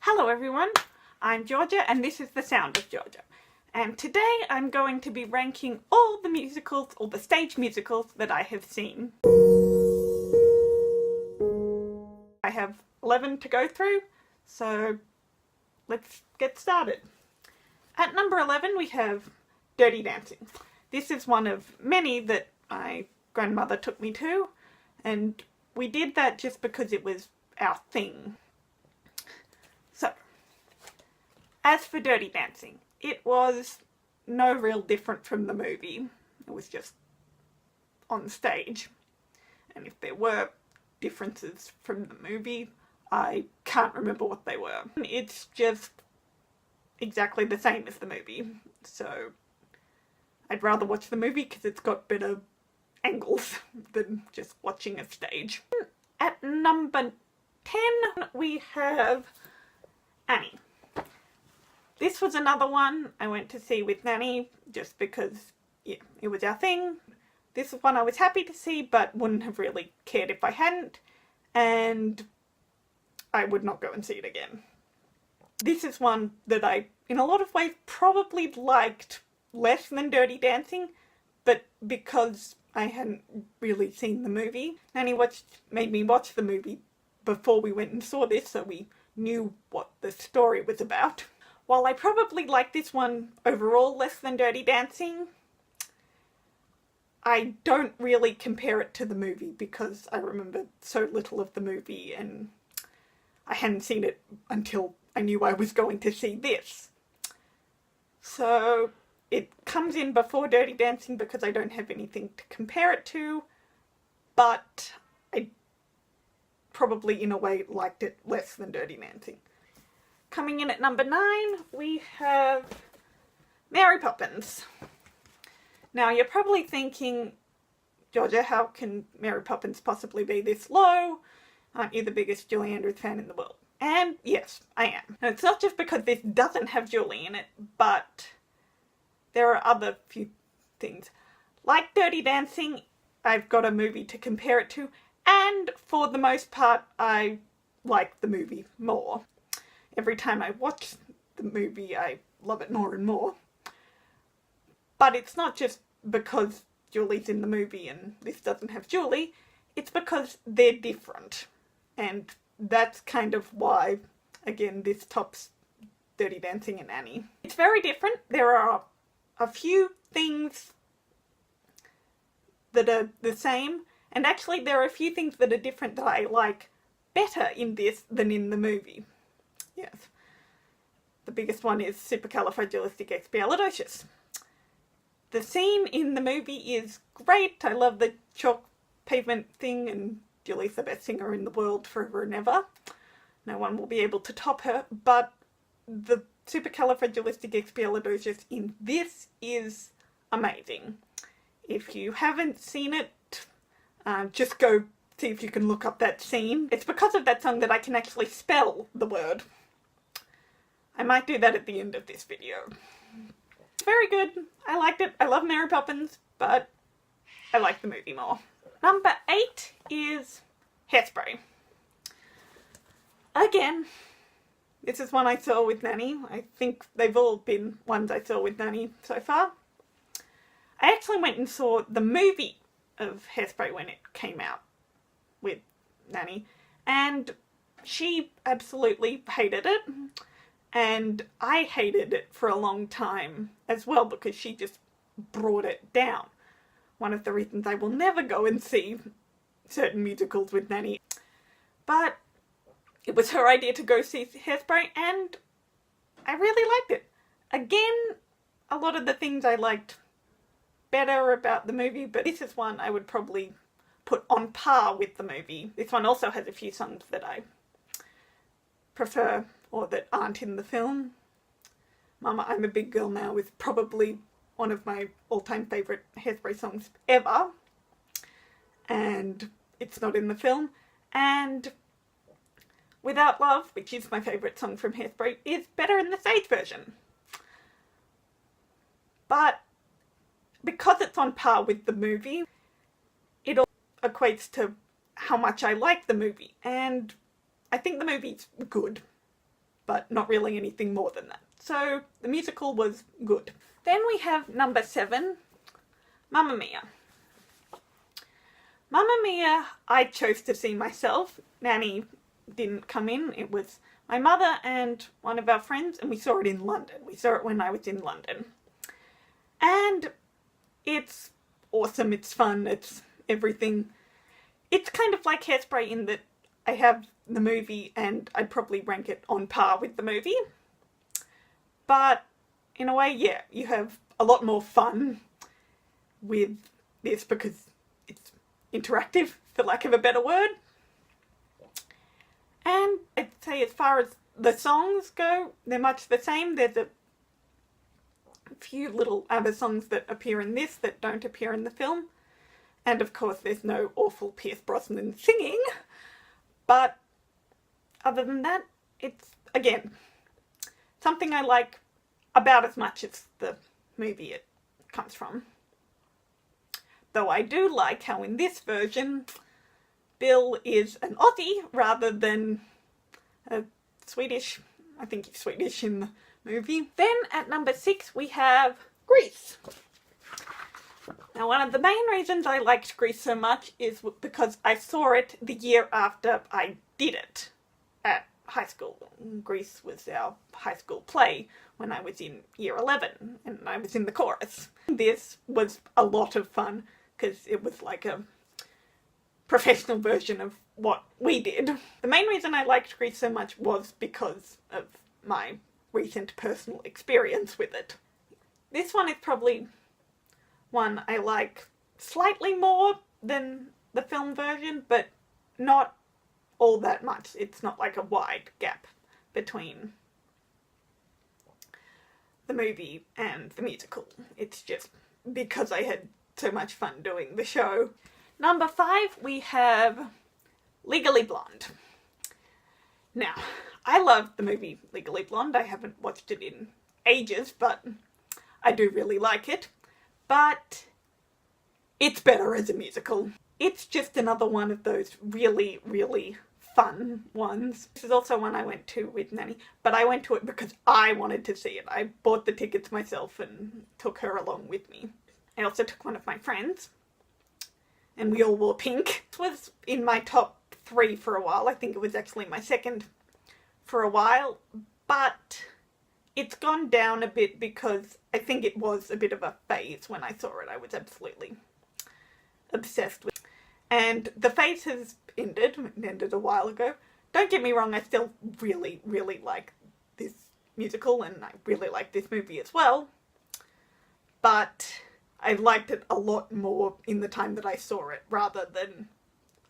Hello everyone, I'm Georgia and this is The Sound of Georgia. And today I'm going to be ranking all the musicals, or the stage musicals that I have seen. I have 11 to go through, so let's get started. At number 11 we have Dirty Dancing. This is one of many that my grandmother took me to, and we did that just because it was our thing. So, as for Dirty Dancing, it was no real different from the movie. It was just on stage. And if there were differences from the movie, I can't remember what they were. It's just exactly the same as the movie. So, I'd rather watch the movie because it's got better angles than just watching a stage. At number 10, we have Annie. This was another one I went to see with Nanny just because, yeah, it was our thing. This is one I was happy to see but wouldn't have really cared if I hadn't, and I would not go and see it again. This is one that I, in a lot of ways, probably liked less than Dirty Dancing, but because I hadn't really seen the movie. Nanny made me watch the movie before we went and saw this, so we knew what the story was about. While I probably like this one overall less than Dirty Dancing, I don't really compare it to the movie because I remember so little of the movie and I hadn't seen it until I knew I was going to see this. So it comes in before Dirty Dancing because I don't have anything to compare it to, but I probably in a way liked it less than Dirty Dancing. Coming in at number 9, we have Mary Poppins. Now you're probably thinking, Georgia, how can Mary Poppins possibly be this low? Aren't you the biggest Julie Andrews fan in the world? And yes, I am. And it's not just because this doesn't have Julie in it, but there are other few things. Like Dirty Dancing, I've got a movie to compare it to, and for the most part, I like the movie more. Every time I watch the movie, I love it more and more. But it's not just because Julie's in the movie and this doesn't have Julie, it's because they're different. And that's kind of why, again, this tops Dirty Dancing and Annie. It's very different. There are a few things that are the same, and actually there are a few things that are different that I like better in this than in the movie. Yes. The biggest one is supercalifragilisticexpialidocious. The scene in the movie is great. I love the chalk pavement thing, and Julie's the best singer in the world forever and ever. No one will be able to top her, but the supercalifragilisticexpialidocious in this is amazing. If you haven't seen it, just go see if you can look up that scene. It's because of that song that I can actually spell the word. I might do that at the end of this video. It's very good. I liked it. I love Mary Poppins, but I like the movie more. Number 8 is Hairspray. Again, this is one I saw with Nanny. I think they've all been ones I saw with Nanny so far. I actually went and saw the movie of Hairspray when it came out with Nanny, and she absolutely hated it. And I hated it for a long time as well because she just brought it down. One of the reasons I will never go and see certain musicals with Nanny. But it was her idea to go see Hairspray and I really liked it. Again, a lot of the things I liked better about the movie, but this is one I would probably put on par with the movie. This one also has a few songs that I prefer or that aren't in the film. Mama, I'm a Big Girl Now is probably one of my all-time favourite Hairspray songs ever. And it's not in the film. And Without Love, which is my favourite song from Hairspray, is better in the stage version. But because it's on par with the movie, it all equates to how much I like the movie. And I think the movie's good. but not really anything more than that. So the musical was good. Then we have number 7, Mamma Mia. Mamma Mia I chose to see myself. Nanny didn't come in. It was my mother and one of our friends, and we saw it in London. We saw it when I was in London. And it's awesome, it's fun, it's everything. It's kind of like Hairspray in that I have the movie and I'd probably rank it on par with the movie. But in a way, yeah, you have a lot more fun with this because it's interactive, for lack of a better word. And I'd say as far as the songs go, they're much the same. There's a few little other songs that appear in this that don't appear in the film. And of course there's no awful Pierce Brosnan singing. But other than that, it's, again, something I like about as much as the movie it comes from. Though I do like how in this version, Bill is an Aussie rather than a Swedish. I think he's Swedish in the movie. Then at number 6 we have Grease. Now one of the main reasons I liked Grease so much is because I saw it the year after I did it at high school. Grease was our high school play when I was in year 11 and I was in the chorus. This was a lot of fun because it was like a professional version of what we did. The main reason I liked Grease so much was because of my recent personal experience with it. This one is probably one I like slightly more than the film version, but not all that much. It's not like a wide gap between the movie and the musical. It's just because I had so much fun doing the show. Number 5 we have Legally Blonde. Now, I love the movie Legally Blonde. I haven't watched it in ages, but I do really like it. But it's better as a musical. It's just another one of those really, really fun ones. This is also one I went to with Nanny, but I went to it because I wanted to see it. I bought the tickets myself and took her along with me. I also took one of my friends, and we all wore pink. This was in my top 3 for a while. I think it was actually my second for a while, but it's gone down a bit because I think it was a bit of a phase when I saw it. I was absolutely obsessed with it. And the phase has ended. It ended a while ago. Don't get me wrong, I still really, really like this musical and I really like this movie as well. But I liked it a lot more in the time that I saw it rather than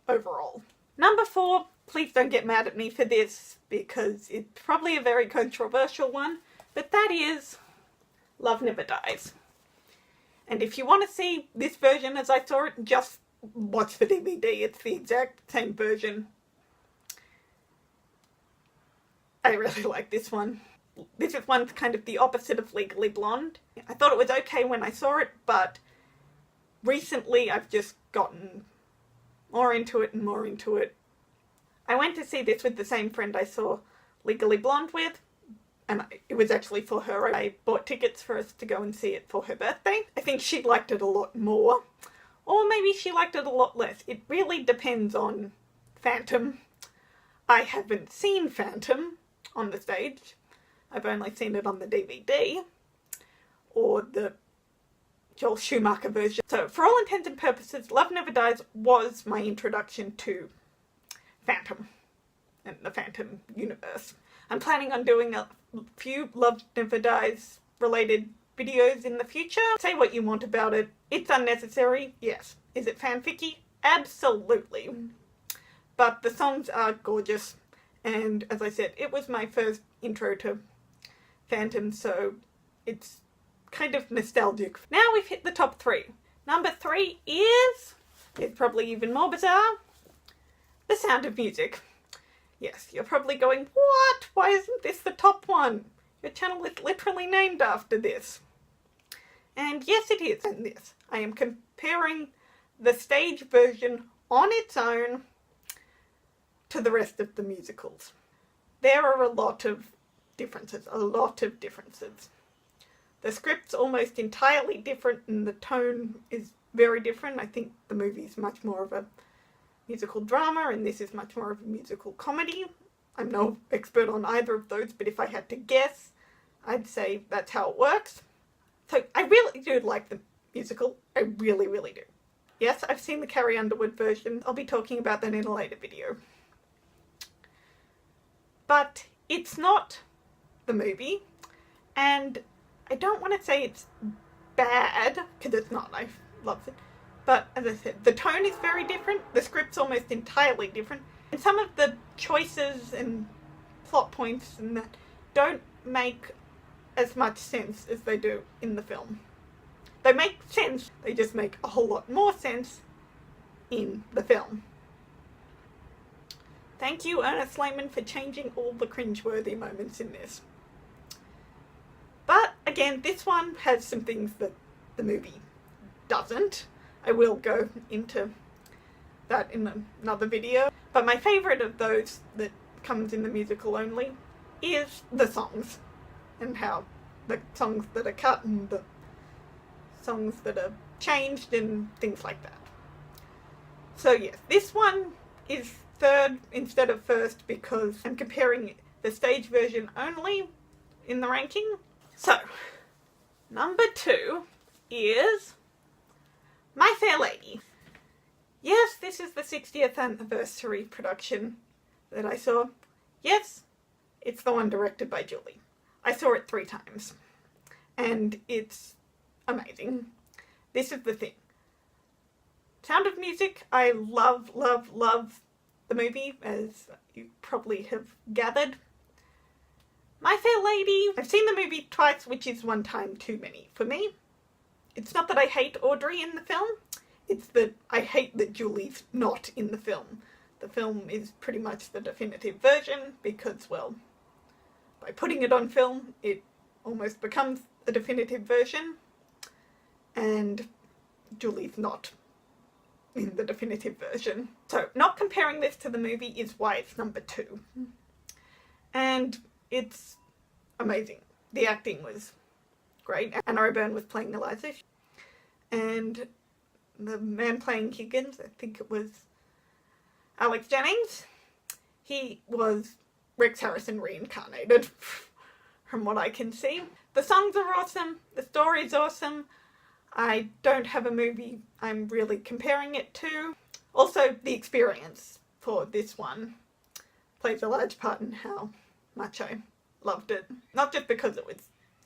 overall. Number 4, please don't get mad at me for this because it's probably a very controversial one, but that is Love Never Dies. And if you want to see this version as I saw it, just watch the DVD. It's the exact same version. I really like this one. This is one kind of the opposite of Legally Blonde. I thought it was okay when I saw it, but recently I've just gotten more into it and more into it. I went to see this with the same friend I saw Legally Blonde with, and it was actually for her. I bought tickets for us to go and see it for her birthday. I think she liked it a lot more, or maybe she liked it a lot less. It really depends on Phantom. I haven't seen Phantom on the stage. I've only seen it on the DVD, or the Joel Schumacher version. So for all intents and purposes, Love Never Dies was my introduction to Phantom and the Phantom universe. I'm planning on doing a few Love Never Dies related videos in the future. Say what you want about it. It's unnecessary, yes. Is it fanficky? Absolutely. But the songs are gorgeous, and as I said, it was my first intro to Phantom, so it's kind of nostalgic. Now we've hit the top 3. Number 3 is, it's probably even more bizarre, The Sound of Music. Yes, you're probably going, what? Why isn't this the top one? Your channel is literally named after this. And yes, it is. And this, I am comparing the stage version on its own to the rest of the musicals. There are a lot of differences, a lot of differences. The script's almost entirely different and the tone is very different. I think the movie is much more of a musical drama and this is much more of a musical comedy. I'm no expert on either of those, but if I had to guess, I'd say that's how it works. So I really do like the musical. I really, really do. Yes, I've seen the Carrie Underwood version. I'll be talking about that in a later video. But it's not the movie, and I don't want to say it's bad, because it's not. I love it. But as I said, the tone is very different. The script's almost entirely different. And some of the choices and plot points and that don't make as much sense as they do in the film. They make sense, they just make a whole lot more sense in the film. Thank you, Ernest Lehman, for changing all the cringeworthy moments in this. But again, this one has some things that the movie doesn't. I will go into that in another video. But my favourite of those that comes in the musical only is the songs. And how the songs that are cut and the songs that are changed and things like that. So yes, this one is third instead of first because I'm comparing the stage version only in the ranking. So, number 2 is My Fair Lady. Yes, this is the 60th anniversary production that I saw. Yes, it's the one directed by Julie. I saw it 3 times. And it's amazing. This is the thing. Sound of Music, I love, love, love the movie, as you probably have gathered. My Fair Lady, I've seen the movie twice, which is 1 time too many for me. It's not that I hate Audrey in the film, it's that I hate that Julie's not in the film. The film is pretty much the definitive version because, well, by putting it on film, it almost becomes a definitive version, and Julie's not in the definitive version. So not comparing this to the movie is why it's number 2. And it's amazing. The acting was great. Anna O'Byrne was playing Eliza, and the man playing Higgins, I think it was Alex Jennings, he was Rex Harrison reincarnated, from what I can see. The songs are awesome, the story's awesome. I don't have a movie I'm really comparing it to. Also, the experience for this one plays a large part in how much I loved it. Not just because it was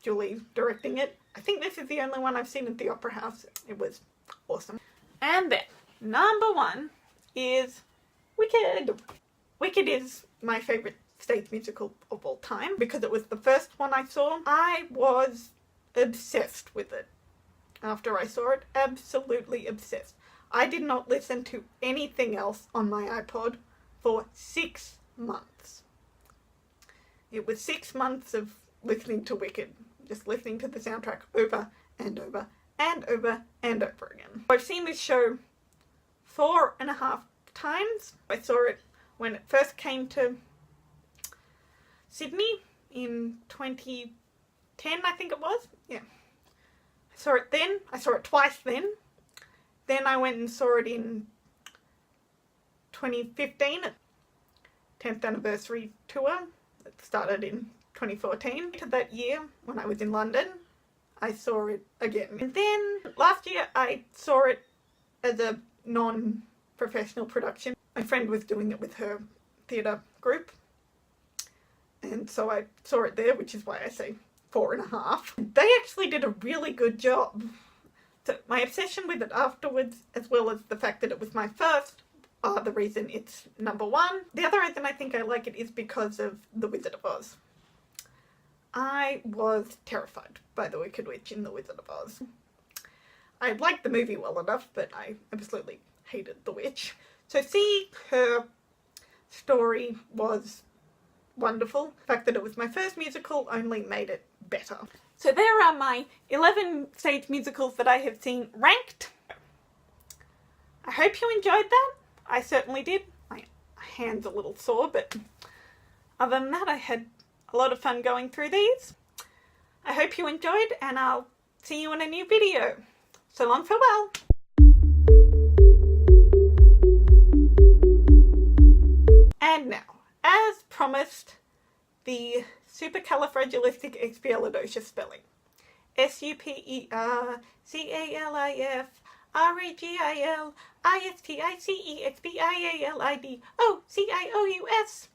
Julie directing it. I think this is the only one I've seen at the Opera House. It was awesome. And then, number 1 is Wicked. Wicked is my favourite stage musical of all time because it was the first one I saw. I was obsessed with it. After I saw it, absolutely obsessed. I did not listen to anything else on my iPod for 6 months. It was 6 months of listening to Wicked, just listening to the soundtrack over and over and over and over again. I've seen this show 4.5 times. I saw it when it first came to Sydney in 2010, I think it was. Yeah. I saw it then. I saw it twice then. Then I went and saw it in 2015, 10th anniversary tour. It started in 2014. To that year, when I was in London, I saw it again. And then last year I saw it as a non-professional production. My friend was doing it with her theatre group. And so I saw it there, which is why I say 4.5. They actually did a really good job. So my obsession with it afterwards, as well as the fact that it was my first, are the reason it's number 1. The other reason I think I like it is because of The Wizard of Oz. I was terrified by the Wicked Witch in The Wizard of Oz. I liked the movie well enough, but I absolutely hated the witch. So see, her story was wonderful. The fact that it was my first musical only made it better. So there are my 11 stage musicals that I have seen ranked. I hope you enjoyed that. I certainly did. My hand's a little sore, but other than that I had a lot of fun going through these. I hope you enjoyed, and I'll see you in a new video. So long, farewell. And now, as promised, the supercalifragilisticexpialidocious spelling. supercalifragilisticexpialidocious.